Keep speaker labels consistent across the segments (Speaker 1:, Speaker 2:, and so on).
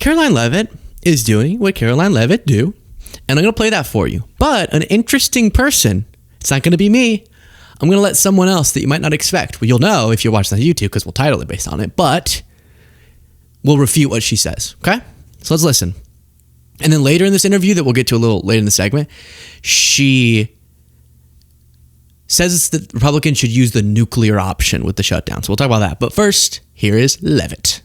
Speaker 1: Caroline Leavitt is doing what Caroline Leavitt do, and I'm going to play that for you. But an interesting person, it's not going to be me. I'm going to let someone else that you might not expect. Well, you'll know if you're watching on YouTube because we'll title it based on it, but we'll refute what she says, okay? So let's listen. And then later in this interview that we'll get to a little later in the segment, she says that Republicans should use the nuclear option with the shutdown. So we'll talk about that. But first, here is Leavitt.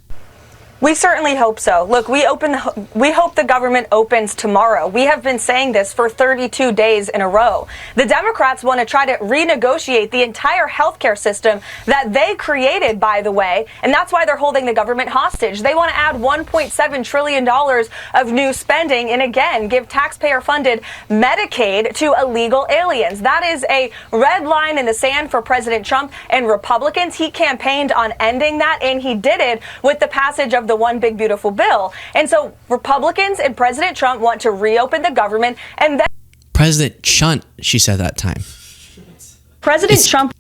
Speaker 2: We certainly hope so. Look, we hope the government opens tomorrow. We have been saying this for 32 days in a row. The Democrats want to try to renegotiate the entire healthcare system that they created, by the way, and that's why they're holding the government hostage. They want to add $1.7 trillion of new spending and, again, give taxpayer-funded Medicaid to illegal aliens. That is a red line in the sand for President Trump and Republicans. He campaigned on ending that, and he did it with the passage of the One Big Beautiful Bill. And so Republicans and President Trump want to reopen the government, and then
Speaker 1: President Chunt, she said that time.
Speaker 2: Trump.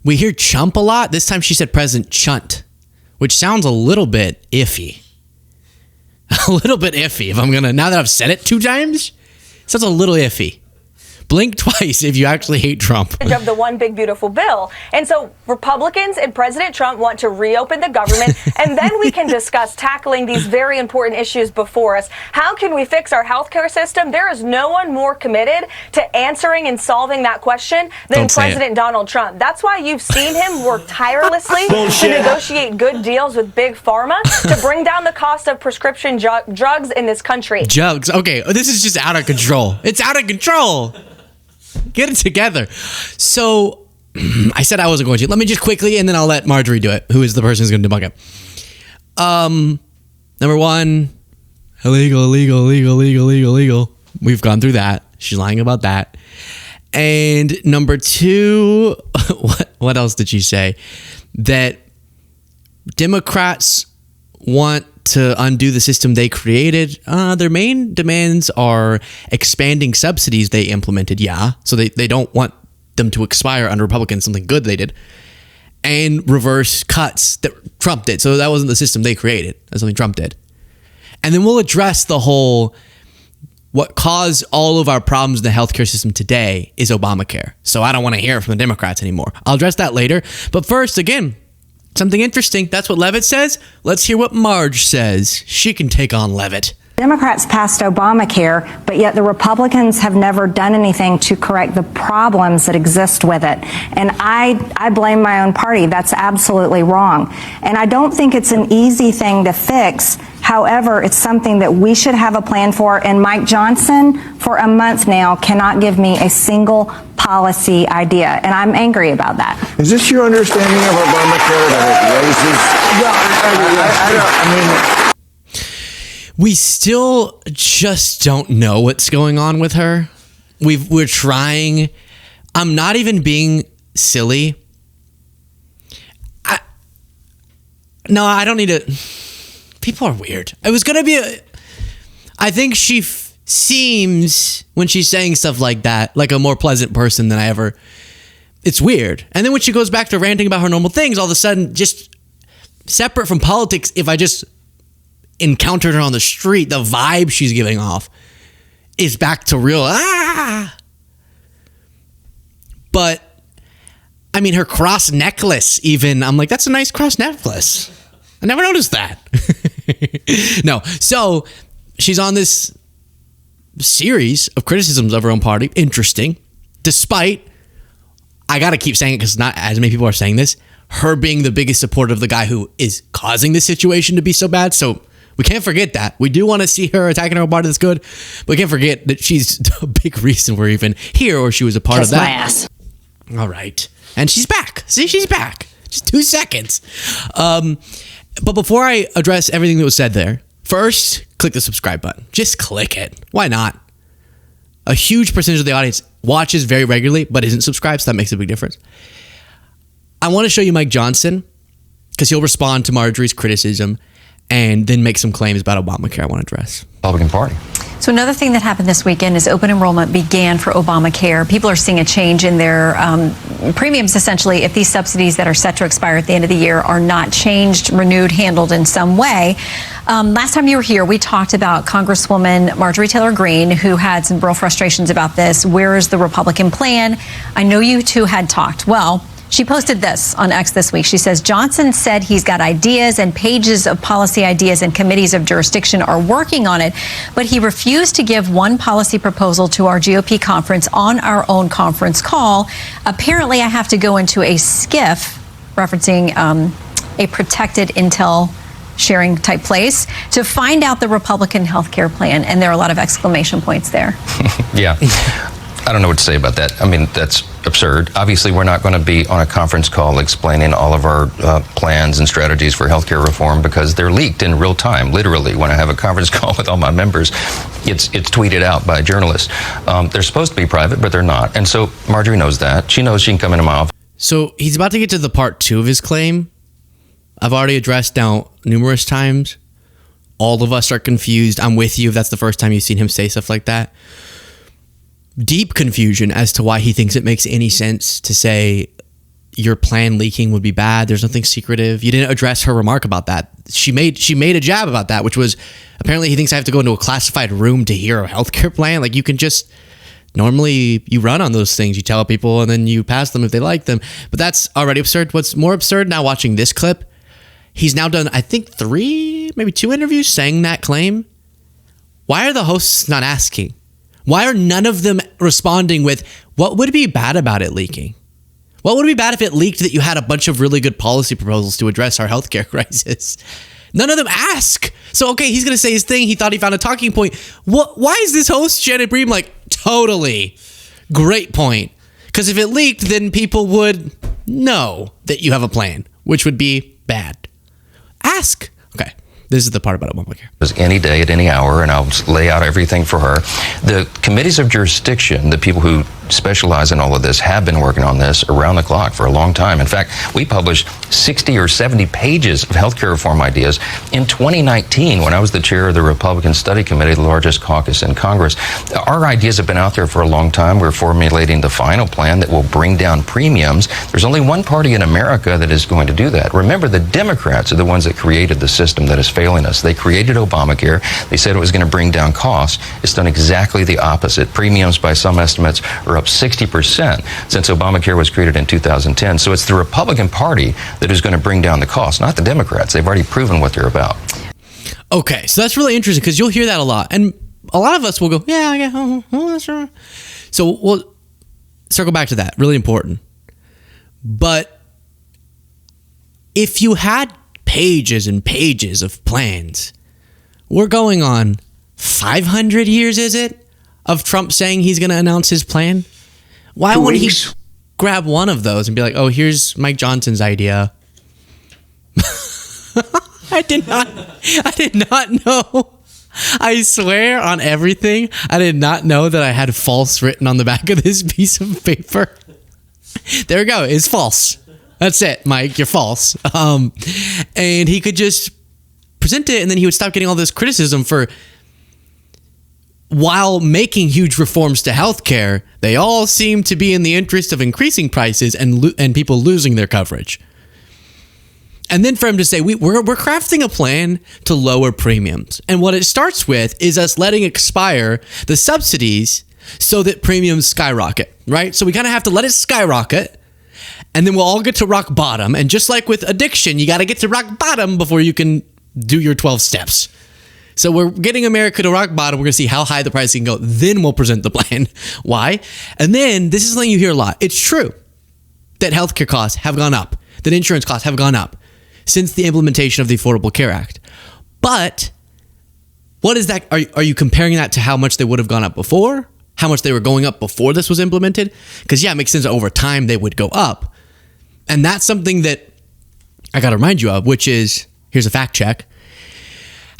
Speaker 1: We hear chump a lot. This time she said President Chunt, which sounds a little bit iffy. A little bit iffy. Now that I've said it 2 times, it sounds a little iffy. Blink twice if you actually hate Trump.
Speaker 2: Of the One Big Beautiful Bill. And so Republicans and President Trump want to reopen the government, and then we can discuss tackling these very important issues before us. How can we fix our healthcare system? There is no one more committed to answering and solving that question than President Donald Trump. That's why you've seen him work tirelessly to negotiate good deals with Big Pharma to bring down the cost of prescription drugs in this country.
Speaker 1: Drugs. Okay, this is just out of control. It's out of control. Get it together. So I said I wasn't going to. Let me just quickly, and then I'll let Marjorie do it, who is the person who's going to debunk it. Number 1, illegal. We've gone through that. She's lying about that. And number 2, what else did she say? That Democrats want to undo the system they created. Their main demands are expanding subsidies they implemented, so they don't want them to expire under Republicans, something good they did, and reverse cuts that Trump did. So that wasn't the system they created. That's something Trump did. And then we'll address the whole, what caused all of our problems in the healthcare system today is Obamacare. So I don't want to hear it from the Democrats anymore. I'll address that later. But first, again, something interesting. That's what Leavitt says. Let's hear what Marge says. She can take on Leavitt.
Speaker 3: Democrats passed Obamacare, but yet the Republicans have never done anything to correct the problems that exist with it. And I blame my own party. That's absolutely wrong. And I don't think it's an easy thing to fix. However, it's something that we should have a plan for. And Mike Johnson, for a month now, cannot give me a single policy idea. And I'm angry about that.
Speaker 4: Is this your understanding of Obamacare, that it raises?
Speaker 1: We still just don't know what's going on with her. We're trying. I'm not even being silly. I don't need to. People are weird. It was going to be I think she seems, when she's saying stuff like that, like a more pleasant person than I ever. It's weird. And then when she goes back to ranting about her normal things, all of a sudden, just separate from politics, if I just encountered her on the street, the vibe she's giving off is back to real But I mean, her cross necklace, even, I'm like, that's a nice cross necklace. I never noticed that. No. So she's on this series of criticisms of her own party. Interesting. Despite, I got to keep saying it because not as many people are saying this, her being the biggest supporter of the guy who is causing this situation to be so bad. So we can't forget that. We do want to see her attacking her party that's good, but we can't forget that she's a big reason we're even here, or she was a part of that.
Speaker 3: Kiss my ass.
Speaker 1: All right. And she's back. See, she's back. Just 2 seconds. But before I address everything that was said there, first, click the subscribe button. Just click it. Why not? A huge percentage of the audience watches very regularly, but isn't subscribed, so that makes a big difference. I want to show you Mike Johnson, because he'll respond to Marjorie's criticism and then make some claims about Obamacare I want to address.
Speaker 5: Republican Party. So another thing that happened this weekend is open enrollment began for Obamacare. People are seeing a change in their premiums, essentially, if these subsidies that are set to expire at the end of the year are not changed, renewed, handled in some way. Last time you were here, we talked about Congresswoman Marjorie Taylor Greene, who had some real frustrations about this. Where is the Republican plan? I know you two had talked. Well, she posted this on X this week. She says, Johnson said he's got ideas and pages of policy ideas and committees of jurisdiction are working on it, but he refused to give one policy proposal to our GOP conference on our own conference call. Apparently, I have to go into a SCIF, referencing a protected intel sharing type place, to find out the Republican health care plan. And there are a lot of exclamation points there.
Speaker 6: Yeah. I don't know what to say about that. I mean, that's absurd. Obviously, we're not going to be on a conference call explaining all of our plans and strategies for healthcare reform because they're leaked in real time. Literally, when I have a conference call with all my members, it's tweeted out by journalists. They're supposed to be private, but they're not. And so Marjorie knows that. She knows she can come into my office.
Speaker 1: So he's about to get to the part 2 of his claim. I've already addressed now numerous times. All of us are confused. I'm with you if that's the first time you've seen him say stuff like that. Deep confusion as to why he thinks it makes any sense to say your plan leaking would be bad. There's nothing secretive. You didn't address her remark about that. She made a jab about that, which was apparently he thinks I have to go into a classified room to hear a healthcare plan. Like, you can just normally you run on those things. You tell people and then you pass them if they like them. But that's already absurd. What's more absurd now, watching this clip, he's now done, I think, 3, maybe 2 interviews saying that claim. Why are the hosts not asking? Why are none of them responding with, what would be bad about it leaking? What would be bad if it leaked that you had a bunch of really good policy proposals to address our healthcare crisis? None of them ask. So, okay, he's going to say his thing. He thought he found a talking point. Why is this host, Shannon Bream, like, totally great point? Because if it leaked, then people would know that you have a plan, which would be bad. Ask. Okay. This is the part about Obamacare.
Speaker 6: Any day at any hour, and I'll lay out everything for her. The committees of jurisdiction, the people who specialize in all of this, have been working on this around the clock for a long time. In fact, we published 60 or 70 pages of healthcare reform ideas in 2019 when I was the chair of the Republican Study Committee, the largest caucus in Congress. Our ideas have been out there for a long time. We're formulating the final plan that will bring down premiums. There's only one party in America that is going to do that. Remember, the Democrats are the ones that created the system that is failing us. They created Obamacare. They said it was going to bring down costs. It's done exactly the opposite. Premiums, by some estimates, are up 60% since Obamacare was created in 2010. So it's the Republican Party that is going to bring down the cost, not the Democrats. They've already proven what they're about.
Speaker 1: Okay, so that's really interesting because you'll hear that a lot. And a lot of us will go, yeah, that's right. So we'll circle back to that. Really important. But if you had pages and pages of plans, we're going on 500 years, is it, of Trump saying he's going to announce his plan? Why wouldn't he grab one of those and be like, oh, here's Mike Johnson's idea? I did not know. I swear on everything, I did not know that I had false written on the back of this piece of paper. There we go. It's false. That's it, Mike. You're false. And he could just present it, and then he would stop getting all this criticism for, while making huge reforms to healthcare, they all seem to be in the interest of increasing prices and people losing their coverage. And then for him to say, we're crafting a plan to lower premiums. And what it starts with is us letting expire the subsidies so that premiums skyrocket, right? So we kind of have to let it skyrocket, and then we'll all get to rock bottom. And just like with addiction, you got to get to rock bottom before you can do your 12 steps. So we're getting America to rock bottom. We're going to see how high the price can go. Then we'll present the plan. Why? And then this is something you hear a lot. It's true that healthcare costs have gone up, that insurance costs have gone up since the implementation of the Affordable Care Act. But what is that? Are you comparing that to how much they would have gone up before? How much they were going up before this was implemented? Because, yeah, it makes sense that over time they would go up. And that's something that I got to remind you of, which is, here's a fact check.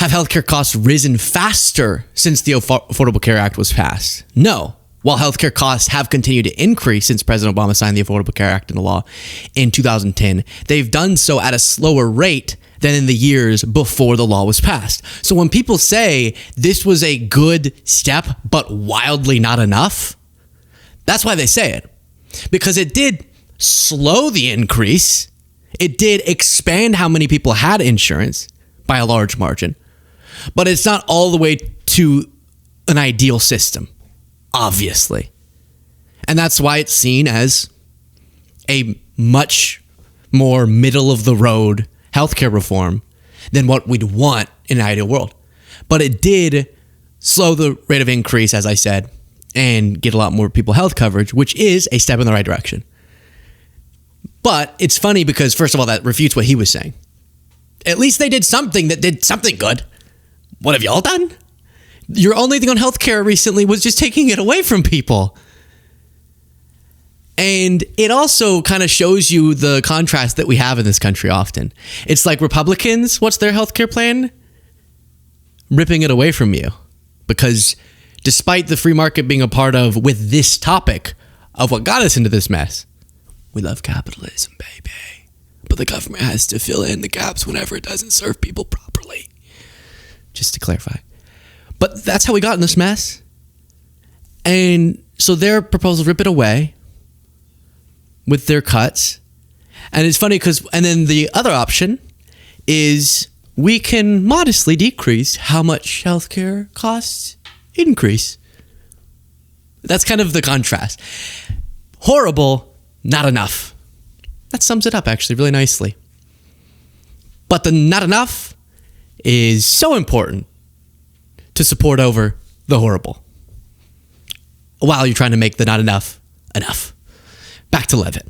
Speaker 1: Have healthcare costs risen faster since the Affordable Care Act was passed? No. While healthcare costs have continued to increase since President Obama signed the Affordable Care Act into law in 2010, they've done so at a slower rate than in the years before the law was passed. So when people say this was a good step, but wildly not enough, that's why they say it. Because it did slow the increase. It did expand how many people had insurance by a large margin. But it's not all the way to an ideal system, obviously. And that's why it's seen as a much more middle of the road healthcare reform than what we'd want in an ideal world. But it did slow the rate of increase, as I said, and get a lot more people health coverage, which is a step in the right direction. But it's funny because, first of all, that refutes what he was saying. At least they did something that did something good. What have y'all done? Your only thing on healthcare recently was just taking it away from people. And it also kind of shows you the contrast that we have in this country often. It's like Republicans, what's their healthcare plan? Ripping it away from you. Because despite the free market being a part of, with this topic, of what got us into this mess, we love capitalism, baby. But the government has to fill in the gaps whenever it doesn't serve people properly. Just to clarify. But that's how we got in this mess. And so their proposals rip it away with their cuts. And it's funny because, and then the other option is we can modestly decrease how much healthcare costs increase. That's kind of the contrast. Horrible, not enough. That sums it up actually really nicely. But the not enough is so important to support over the horrible while you're trying to make the not enough enough. Back to Leavitt.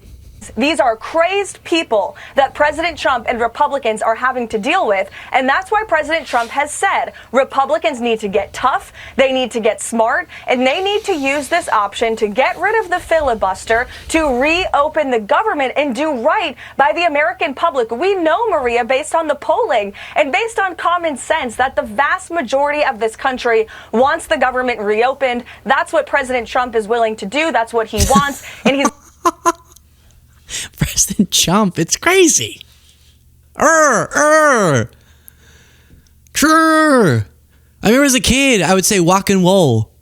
Speaker 2: These are crazed people that President Trump and Republicans are having to deal with. And that's why President Trump has said Republicans need to get tough, they need to get smart, and they need to use this option to get rid of the filibuster, to reopen the government and do right by the American public. We know, Maria, based on the polling and based on common sense, that the vast majority of this country wants the government reopened. That's what President Trump is willing to do. That's what he wants. And he's
Speaker 1: President Trump, it's crazy. True. I remember as a kid, I would say walk and roll.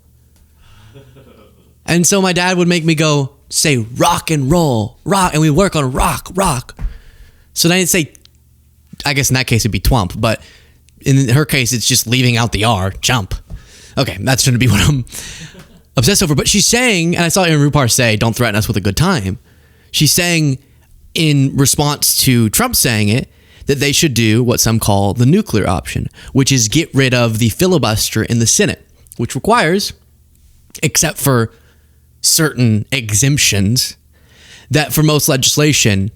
Speaker 1: And so my dad would make me go, say rock and roll, rock. And we work on rock. So then I'd say, I guess in that case it'd be twump. But in her case, it's just leaving out the R, jump. Okay, that's going to be what I'm obsessed over. But she's saying, and I saw Aaron Rupar say, don't threaten us with a good time. She's saying, in response to Trump saying it, that they should do what some call the nuclear option, which is get rid of the filibuster in the Senate, which requires, except for certain exemptions, that for most legislation,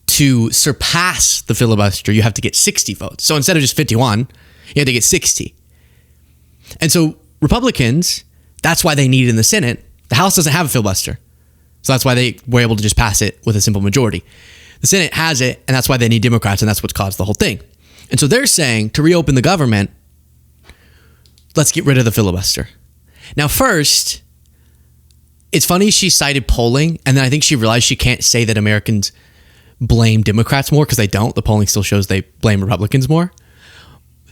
Speaker 1: to surpass the filibuster, you have to get 60 votes. So instead of just 51, you have to get 60. And so Republicans, that's why they need it in the Senate. The House doesn't have a filibuster. So that's why they were able to just pass it with a simple majority. The Senate has it, and that's why they need Democrats, and that's what's caused the whole thing. And so they're saying, to reopen the government, let's get rid of the filibuster. Now, first, it's funny she cited polling, and then I think she realized she can't say that Americans blame Democrats more, because they don't. The polling still shows they blame Republicans more.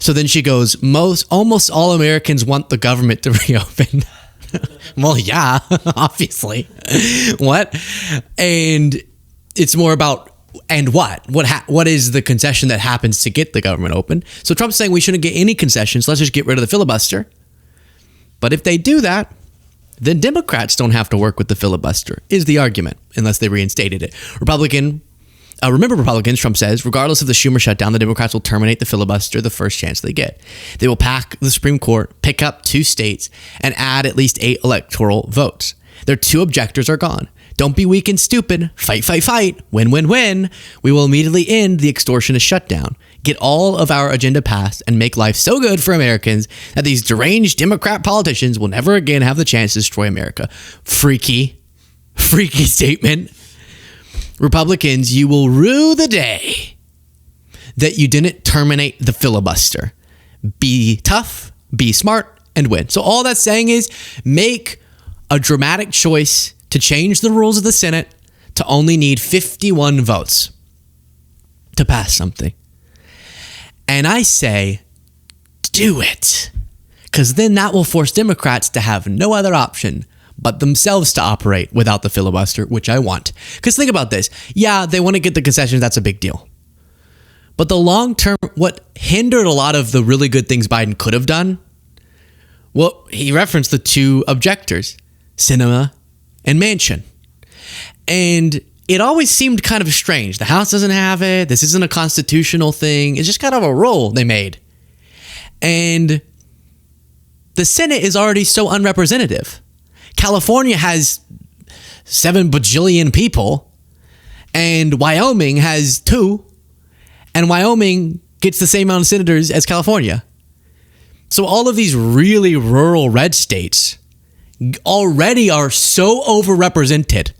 Speaker 1: So then she goes, almost all Americans want the government to reopen. Well, yeah, obviously. What? And it's more about, and what? What is the concession that happens to get the government open? So Trump's saying we shouldn't get any concessions. Let's just get rid of the filibuster. But if they do that, then Democrats don't have to work with the filibuster, is the argument, unless they reinstated it. Remember Republicans, Trump says, regardless of the Schumer shutdown, the Democrats will terminate the filibuster the first chance they get. They will pack the Supreme Court, pick up 2 states, and add at least 8 electoral votes. Their 2 objectors are gone. Don't be weak and stupid. Fight. Win. We will immediately end the extortionist shutdown. Get all of our agenda passed and make life so good for Americans that these deranged Democrat politicians will never again have the chance to destroy America. Freaky statement. Republicans, you will rue the day that you didn't terminate the filibuster. Be tough, be smart, and win. So all that's saying is make a dramatic choice to change the rules of the Senate to only need 51 votes to pass something. And I say, do it. Because then that will force Democrats to have no other option but themselves to operate without the filibuster, which I want. Because think about this. Yeah, they want to get the concessions. That's a big deal. But the long term, what hindered a lot of the really good things Biden could have done, well, he referenced the two objectors, Sinema and Manchin. And it always seemed kind of strange. The House doesn't have it. This isn't a constitutional thing. It's just kind of a rule they made. And the Senate is already so unrepresentative. California has 7 bajillion people, and Wyoming has 2, and Wyoming gets the same amount of senators as California. So all of these really rural red states already are so overrepresented.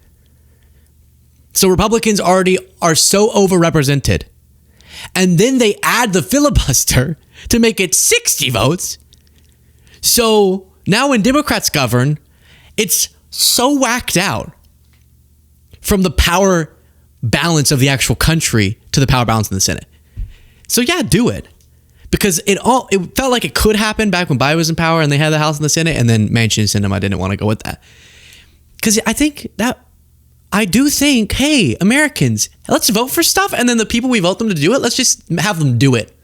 Speaker 1: So Republicans already are so overrepresented. And then they add the filibuster to make it 60 votes. So now when Democrats govern, it's so whacked out from the power balance of the actual country to the power balance in the Senate. So yeah, do it. Because it felt like it could happen back when Biden was in power and they had the House and the Senate, and then Manchin and Sinema didn't want to go with that. Because I do think, hey, Americans, let's vote for stuff, and then the people we vote them to do it, let's just have them do it.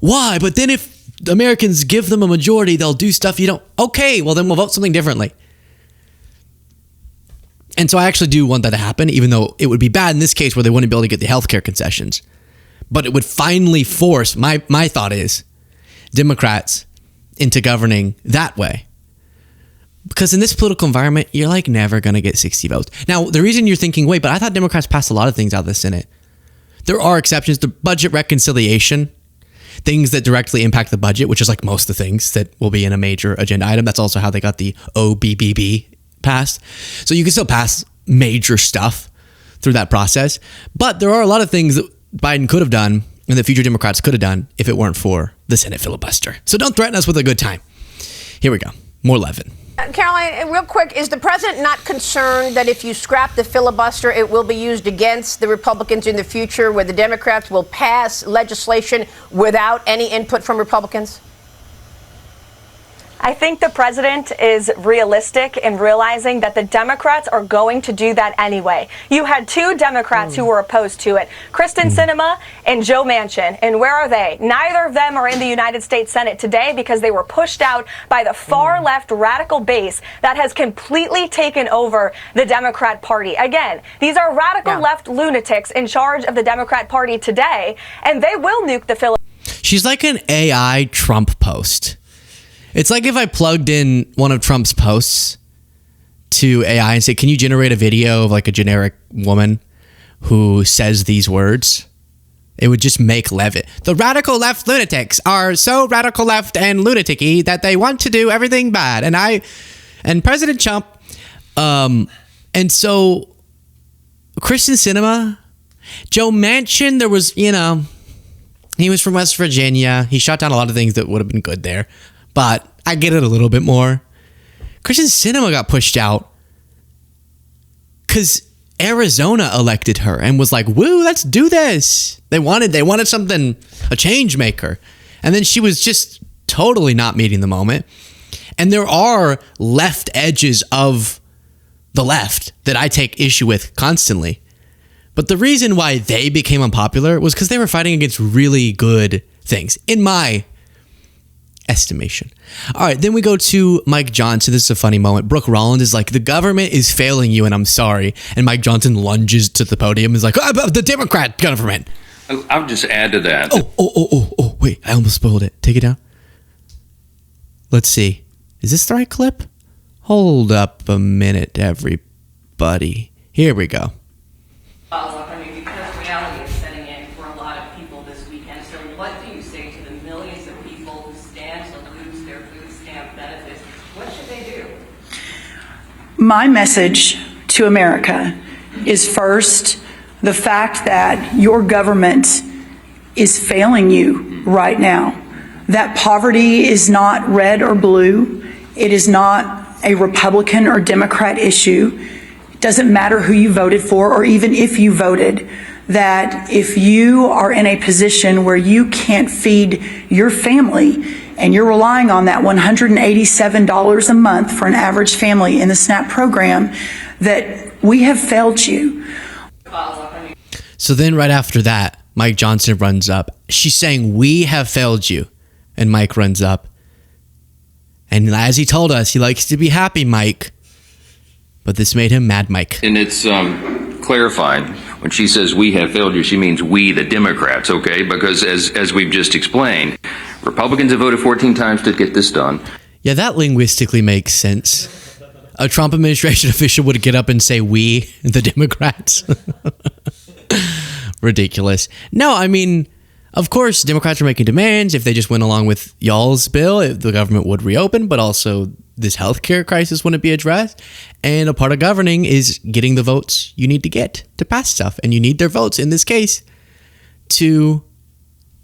Speaker 1: Why? But then if Americans give them a majority, they'll do stuff you don't. Okay, well then we'll vote something differently. And so I actually do want that to happen, even though it would be bad in this case where they wouldn't be able to get the healthcare concessions. But it would finally force, my thought is, Democrats into governing that way. Because in this political environment, you're like never going to get 60 votes. Now, the reason you're thinking, wait, but I thought Democrats passed a lot of things out of the Senate. There are exceptions. The budget reconciliation, things that directly impact the budget, which is like most of the things that will be in a major agenda item. That's also how they got the OBBB passed. So you can still pass major stuff through that process. But there are a lot of things that Biden could have done and that future Democrats could have done if it weren't for the Senate filibuster. So don't threaten us with a good time. Here we go. More Leavitt.
Speaker 7: Caroline, real quick, is the president not concerned that if you scrap the filibuster, it will be used against the Republicans in the future, where the Democrats will pass legislation without any input from Republicans?
Speaker 2: I think the president is realistic in realizing that the Democrats are going to do that anyway. You had 2 Democrats who were opposed to it, Kristen Sinema and Joe Manchin. And where are they? Neither of them are in the United States Senate today because they were pushed out by the far left radical base that has completely taken over the Democrat Party. Again, these are radical left lunatics in charge of the Democrat Party today, and they will nuke the filibuster.
Speaker 1: She's like an AI Trump post. It's like if I plugged in one of Trump's posts to AI and said, can you generate a video of like a generic woman who says these words? It would just make Leavitt. The radical left lunatics are so radical left and lunatic-y that they want to do everything bad. And President Trump, and so Kristen Sinema, Joe Manchin, there was, he was from West Virginia. He shot down a lot of things that would have been good there. But I get it a little bit more. Kristen Sinema got pushed out because Arizona elected her and was like, woo, let's do this. They wanted something, a change maker. And then she was just totally not meeting the moment. And there are left edges of the left that I take issue with constantly. But the reason why they became unpopular was because they were fighting against really good things, in my estimation. All right, then we go to Mike Johnson. This is a funny moment. Brooke Rollins is like, the government is failing you and I'm sorry. And Mike Johnson lunges to the podium and is like, the Democrat government.
Speaker 8: I'll just add to that.
Speaker 1: Oh, wait, I almost spoiled it. Take it down. Let's see. Is this the right clip? Hold up a minute, everybody. Here we go.
Speaker 9: Because reality is setting in for a lot of people this weekend. So what do you say to the millions of people who stand to lose their food stamp benefits? What should they do?
Speaker 10: My message to America is first, the fact that your government is failing you right now. That poverty is not red or blue. It is not a Republican or Democrat issue. It doesn't matter who you voted for or even if you voted. that if you are in a position where you can't feed your family and you're relying on that $187 a month for an average family in the SNAP program, that we have failed you.
Speaker 1: So then right after that, Mike Johnson runs up. She's saying, we have failed you. And Mike runs up. And as he told us, he likes to be happy, Mike. But this made him mad, Mike.
Speaker 8: And it's clarifying. When she says we have failed you, she means we, the Democrats, okay? Because as we've just explained, Republicans have voted 14 times to get this done.
Speaker 1: Yeah, that linguistically makes sense. A Trump administration official would get up and say we, the Democrats. Ridiculous. No, I mean, of course, Democrats are making demands. If they just went along with y'all's bill, the government would reopen, but also this healthcare crisis wouldn't be addressed. And a part of governing is getting the votes you need to get to pass stuff. And you need their votes, in this case, to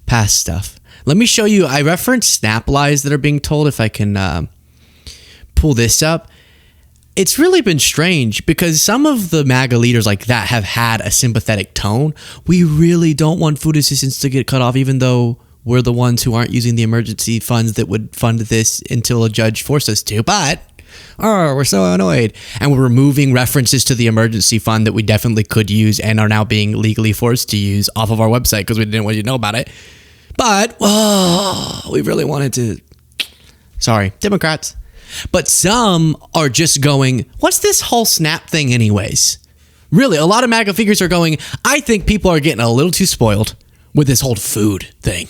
Speaker 1: pass stuff. Let me show you. I referenced snap lies that are being told. If I can pull this up. It's really been strange because some of the MAGA leaders like that have had a sympathetic tone. We really don't want food assistance to get cut off, even though we're the ones who aren't using the emergency funds that would fund this until a judge forced us to. But, we're so annoyed. And we're removing references to the emergency fund that we definitely could use and are now being legally forced to use off of our website because we didn't want you to know about it. But, we really wanted to. Sorry, Democrats. But some are just going, what's this whole SNAP thing anyways? Really, a lot of MAGA figures are going, I think people are getting a little too spoiled with this whole food thing.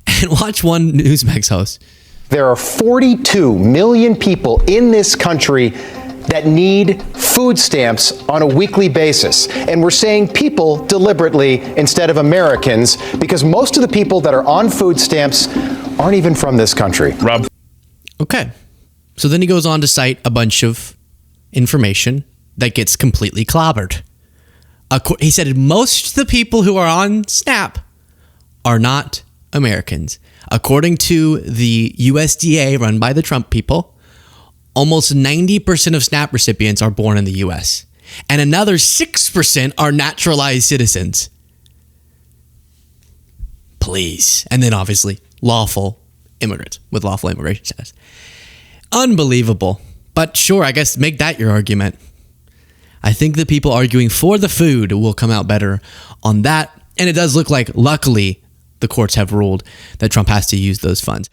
Speaker 1: And watch one Newsmax host.
Speaker 11: There are 42 million people in this country that need food stamps on a weekly basis. And we're saying people deliberately instead of Americans because most of the people that are on food stamps aren't even from this country. Rob.
Speaker 1: Okay. So then he goes on to cite a bunch of information that gets completely clobbered. He said most of the people who are on SNAP are not Americans. According to the USDA run by the Trump people, almost 90% of SNAP recipients are born in the US. And another 6% are naturalized citizens. Please. And then obviously lawful immigrants with lawful immigration status. Unbelievable. But sure, I guess make that your argument. I think the people arguing for the food will come out better on that. And it does look like, luckily, the courts have ruled that Trump has to use those funds.